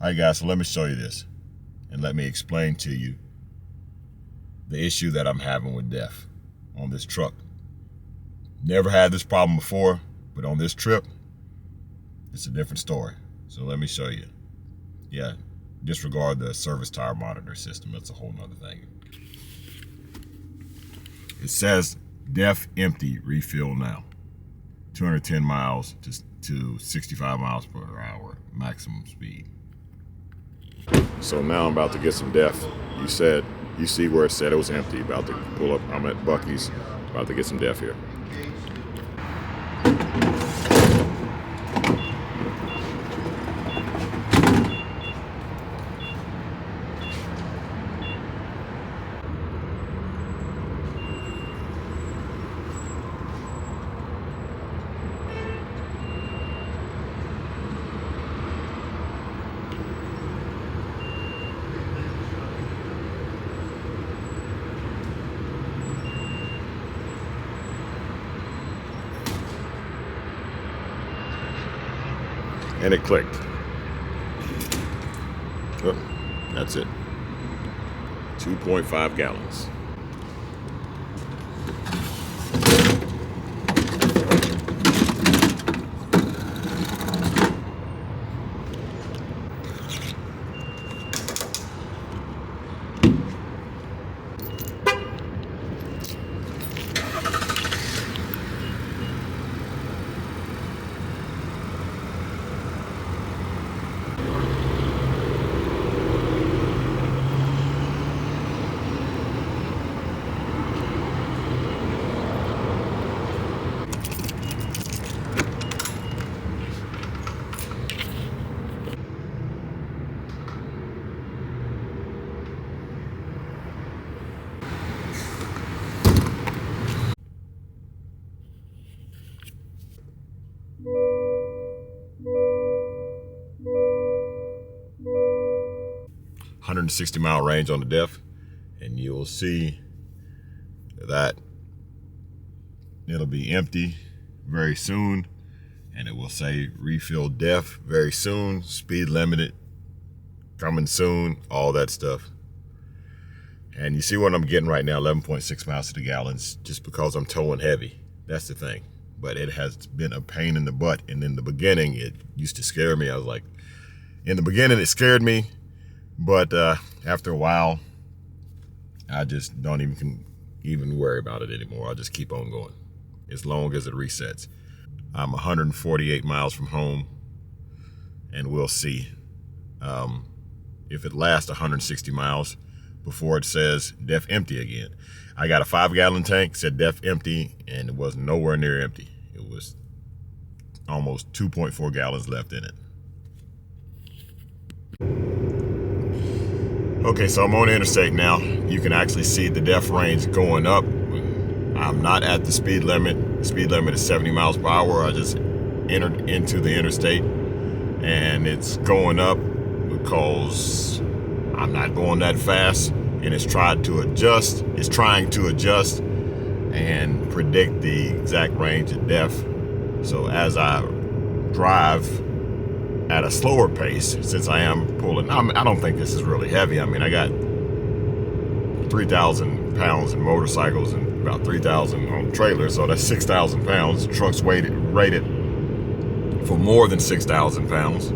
All right, guys, so let me show you this and let me explain to you the issue that I'm having with DEF on this truck. Never had this problem before, but on this trip, it's a different story. So let me show you. Yeah, disregard the service tire monitor system. That's a whole nother thing. It says DEF empty, refill now. 210 miles to 65 miles per hour, maximum speed. So now I'm about to get some DEF. You see where it said it was empty. About to pull up, I'm at Buc-ee's, about to get some DEF here. And it clicked. Oh, that's it. 2.5 gallons. .160-mile range on the DEF, and you'll see that it'll be empty very soon, and it will say refill DEF very soon, speed limited coming soon, all that stuff. And you see what I'm getting right now, 11.6 miles to the gallon, just because I'm towing heavy. That's the thing. But it has been a pain in the butt, and in the beginning it used to scare me. I was like, in the beginning it scared me, but after a while, I just don't even worry about it anymore. I'll just keep on going as long as it resets. I'm 148 miles from home, and we'll see if it lasts 160 miles before it says DEF empty again. I got a 5-gallon tank, said DEF empty, and it was nowhere near empty. It was almost 2.4 gallons left in it. Okay, so I'm on the interstate now. You can actually see the DEF range going up. I'm not at the speed limit. The speed limit is 70 miles per hour. I just entered into the interstate, and it's going up because I'm not going that fast, and it's trying to adjust and predict the exact range of DEF. So as I drive at a slower pace, since I am pulling, I don't think this is really heavy. I mean, I got 3,000 pounds in motorcycles and about 3,000 on trailers, so that's 6,000 pounds. The truck's rated for more than 6,000 pounds.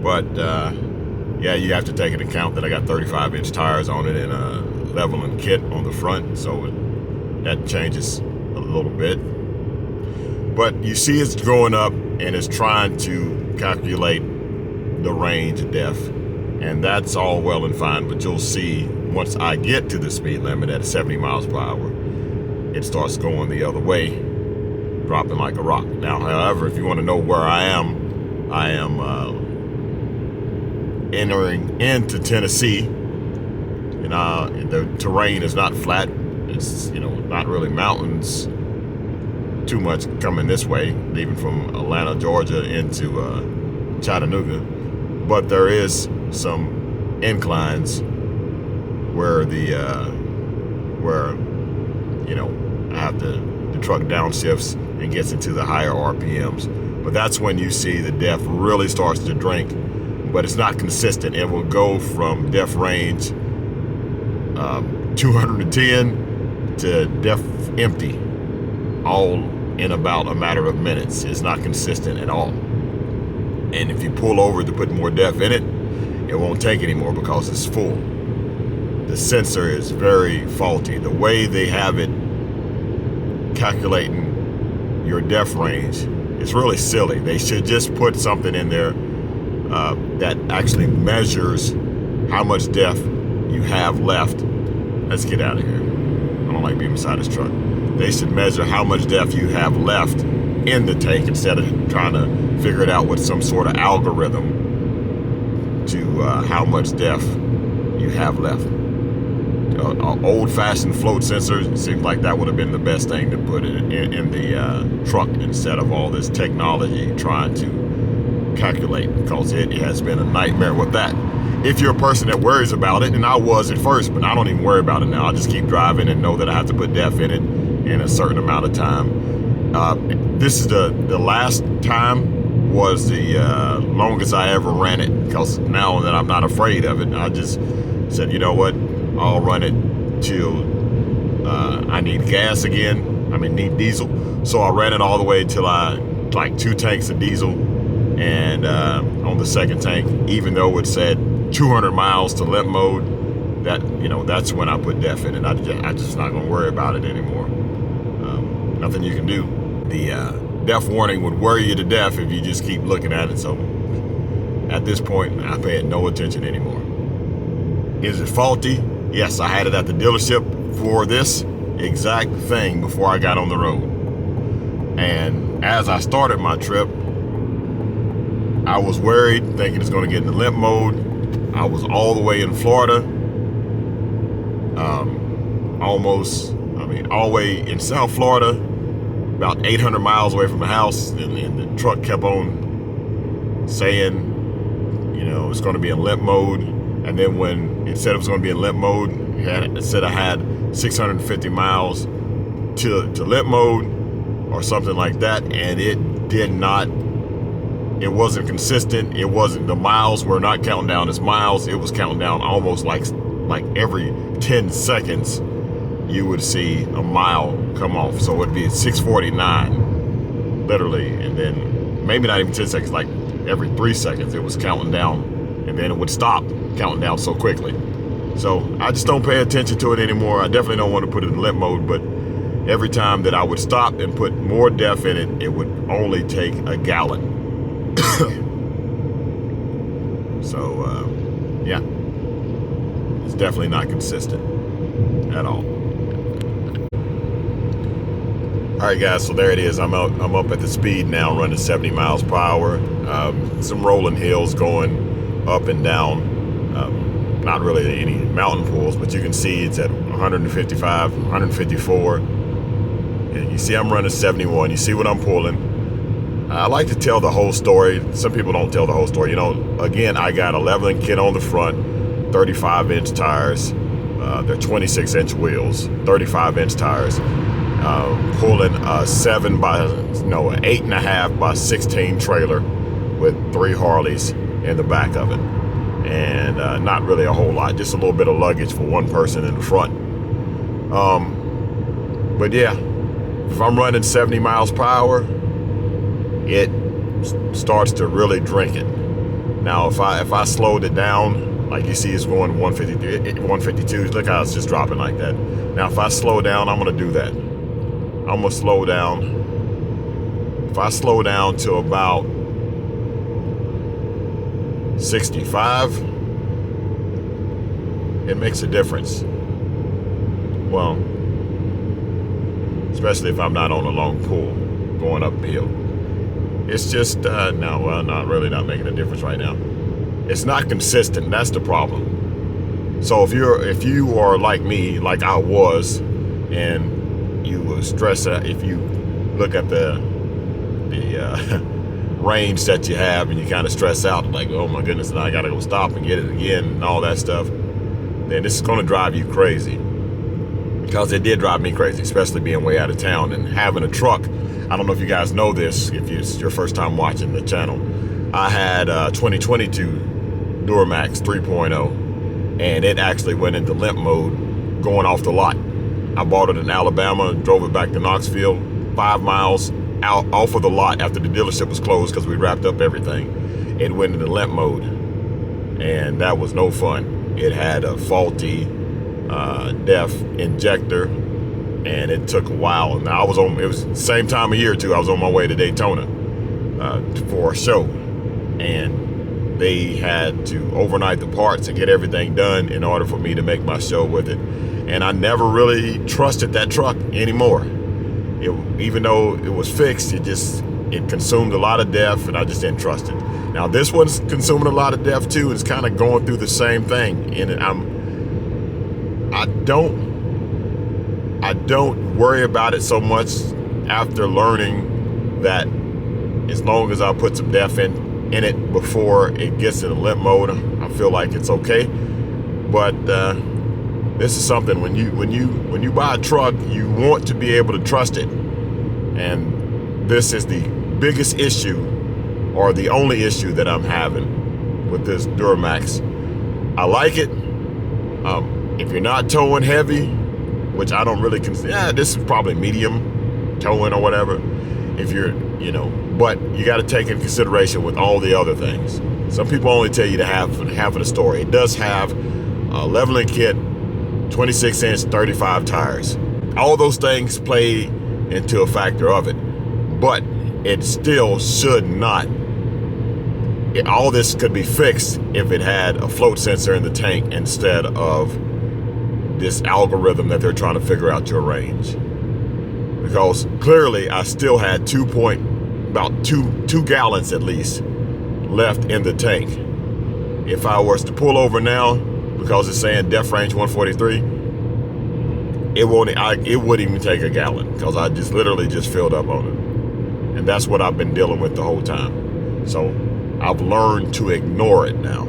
But yeah, you have to take into account that I got 35-inch tires on it and a leveling kit on the front, so that changes a little bit. But you see it's going up, and it's trying to calculate the range of DEF, and that's all well and fine, but you'll see once I get to the speed limit at 70 miles per hour, it starts going the other way, dropping like a rock. Now, however, if you want to know where I am entering into Tennessee, and the terrain is not flat. It's, not really mountains too much coming this way, leaving from Atlanta, Georgia into Chattanooga, but there is some inclines where I have the truck downshifts and gets into the higher RPMs. But that's when you see the DEF really starts to drink but it's not consistent. It will go from def range 210 to def empty, all in about a matter of minutes. It's not consistent at all. And if you pull over to put more def in it, it won't take anymore because it's full. The sensor is very faulty. The way they have it calculating your def range is really silly. They should just put something in there that actually measures how much def you have left. Let's get out of here. I don't like being beside this truck. They should measure how much def you have left in the tank instead of trying to figure it out with some sort of algorithm to how much def you have left. Old-fashioned float sensor seems like that would have been the best thing to put in the truck instead of all this technology trying to calculate, because it has been a nightmare with that. If you're a person that worries about it, and I was at first, but I don't even worry about it now. I just keep driving and know that I have to put def in it in a certain amount of time. This is the last time was the longest I ever ran it, because now that I'm not afraid of it, I just said, you know what, I'll run it till I need gas again. Need diesel. So I ran it all the way till I like 2 tanks of diesel, and on the second tank, even though it said 200 miles to limp mode, that's when I put def in it. I just not gonna worry about it anymore. Nothing you can do. The def warning would worry you to death if you just keep looking at it. So at this point, I pay it no attention anymore. Is it faulty? Yes, I had it at the dealership for this exact thing before I got on the road. And as I started my trip, I was worried, thinking it's going to get into limp mode. I was all the way in Florida, all the way in South Florida, about 800 miles away from the house, and the truck kept on saying, it's going to be in limp mode. And then when it said it was going to be in limp mode, it said I had 650 miles to limp mode or something like that, and it did not. It wasn't consistent. It wasn't, the miles were not counting down as miles. It was counting down almost like every 10 seconds you would see a mile come off. So it'd be at 649, literally, and then maybe not even 10 seconds, like every 3 seconds it was counting down, and then it would stop counting down so quickly. So I just don't pay attention to it anymore. I definitely don't want to put it in limp mode, but every time that I would stop and put more def in it, it would only take a gallon. So, yeah, it's definitely not consistent at all. All right, guys, so there it is. I'm up at the speed now, running 70 miles per hour. Some rolling hills going up and down. Not really any mountain pools, but you can see it's at 155, 154. And you see I'm running 71. You see what I'm pulling. I like to tell the whole story. Some people don't tell the whole story. Again, I got a leveling kit on the front, 35-inch tires. They're 26-inch wheels, 35-inch tires. Pulling a 8.5 by 16 trailer with 3 Harleys in the back of it. And not really a whole lot, just a little bit of luggage for one person in the front. But yeah, if I'm running 70 miles per hour, it starts to really drink it. Now, if I slowed it down, like you see it's going 153, 152, look how it's just dropping like that. Now, if I slow down, I'm gonna do that. I'm gonna slow down. If I slow down to about 65, it makes a difference. Well, especially if I'm not on a long pull going uphill. It's just not making a difference right now. It's not consistent. That's the problem. So if you are like me, like I was, and you will stress out, if you look at the range that you have and you kind of stress out, like, oh my goodness, now I gotta go stop and get it again and all that stuff, then this is gonna drive you crazy. Because it did drive me crazy, especially being way out of town and having a truck. I don't know if you guys know this, if it's your first time watching the channel. I had a 2022 Duramax 3.0, and it actually went into limp mode going off the lot. I bought it in Alabama and drove it back to Knoxville, 5 miles out off of the lot after the dealership was closed because we wrapped up everything. It went into limp mode, and that was no fun. It had a faulty DEF injector, and it took a while. Now it was the same time of year too. I was on my way to Daytona for a show, and they had to overnight the parts and get everything done in order for me to make my show with it. And I never really trusted that truck anymore. Even though it was fixed, it consumed a lot of DEF, and I just didn't trust it. Now this one's consuming a lot of DEF too. It's kind of going through the same thing, and I don't worry about it so much after learning that as long as I put some DEF in it before it gets in a limp mode, I feel like it's okay. But this is something, when you buy a truck, you want to be able to trust it. And this is the biggest issue, or the only issue that I'm having with this Duramax. I like it. If you're not towing heavy, which I don't really consider, this is probably medium towing or whatever. If you're, but you got to take in consideration with all the other things. Some people only tell you to half of the story. It does have a leveling kit, 26-inch 35 tires. All those things play into a factor of it, but it still should not. All this could be fixed if it had a float sensor in the tank instead of this algorithm that they're trying to figure out your range. Because clearly I still had about two gallons at least left in the tank. If I was to pull over now, because it's saying DEF range 143, it wouldn't even take a gallon, because I literally just filled up on it. And that's what I've been dealing with the whole time. So I've learned to ignore it now.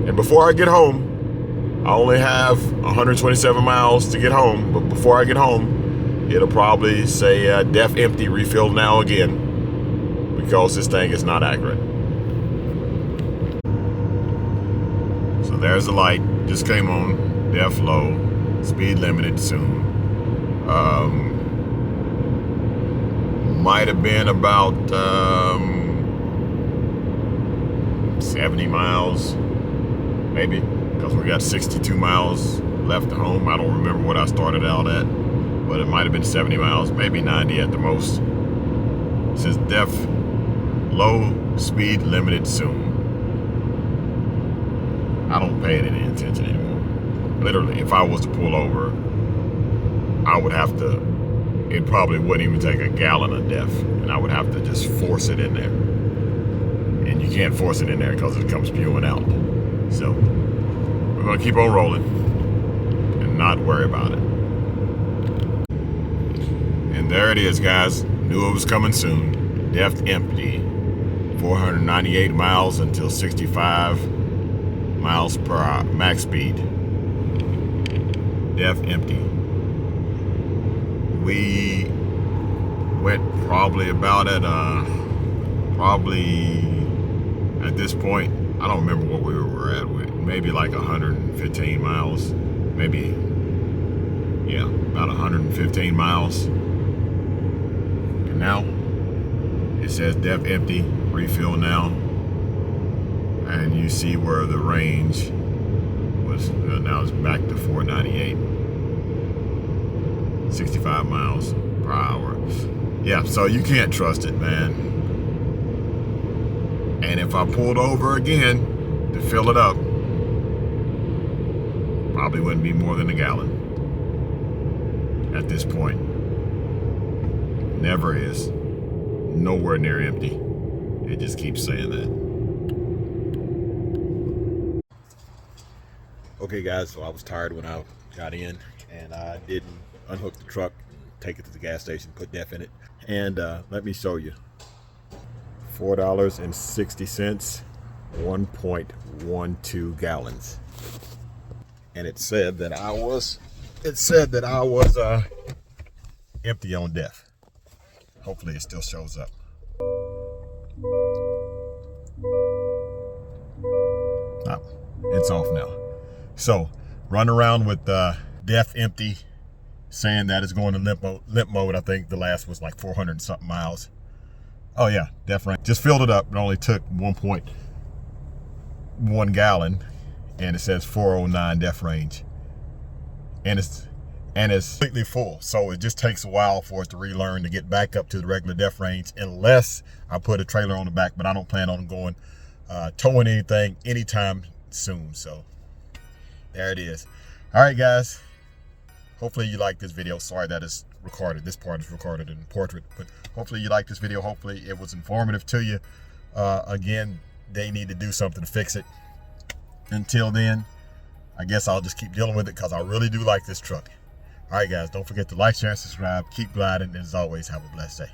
And before I get home, I only have 127 miles to get home, but before I get home, it'll probably say DEF empty, refill now again, because this thing is not accurate. So there's the light, just came on, DEF low, speed limited soon. Might have been about 70 miles, maybe, because we got 62 miles left to home. I don't remember what I started out at, but it might have been 70 miles, maybe 90 at the most. It says DEF low, speed limited soon. I don't pay it any attention anymore. Literally, if I was to pull over, I would have to, it probably wouldn't even take a gallon of DEF, and I would have to just force it in there. And you can't force it in there because it comes spewing out. So we're gonna keep on rolling and not worry about it. And there it is, guys. Knew it was coming soon. DEF empty. 498 miles until 65 miles per hour max speed. DEF empty. We went probably about at this point, I don't remember what we were at, maybe like 115 miles, maybe, yeah, about 115 miles. And now it says DEF empty, refill now. And you see where the range was, now it's back to 498. 65 miles per hour. Yeah, so you can't trust it, man. And if I pulled over again to fill it up, probably wouldn't be more than a gallon at this point. Never is. Nowhere near empty. It just keeps saying that. Okay guys, so I was tired when I got in, and I didn't unhook the truck, take it to the gas station, put DEF in it, and let me show you. $4.60, 1.12 gallons. And it said that I was empty on DEF. Hopefully it still shows up. It's off now. So run around with DEF empty, saying that it's going to limp mode. I think the last was like 400 and something miles. Oh yeah, DEF range. Just filled it up. It only took 1.1 gallon, and it says 409 DEF range, and it's completely full. So it just takes a while for it to relearn to get back up to the regular DEF range, unless I put a trailer on the back. But I don't plan on going towing anything anytime soon. So there it is. All right, guys. Hopefully you like this video. Sorry that it's recorded. This part is recorded in portrait, but hopefully you like this video. Hopefully it was informative to you. Again, they need to do something to fix it. Until then, I guess I'll just keep dealing with it, because I really do like this truck. All right, guys, don't forget to like, share, and subscribe. Keep gliding, and as always, have a blessed day.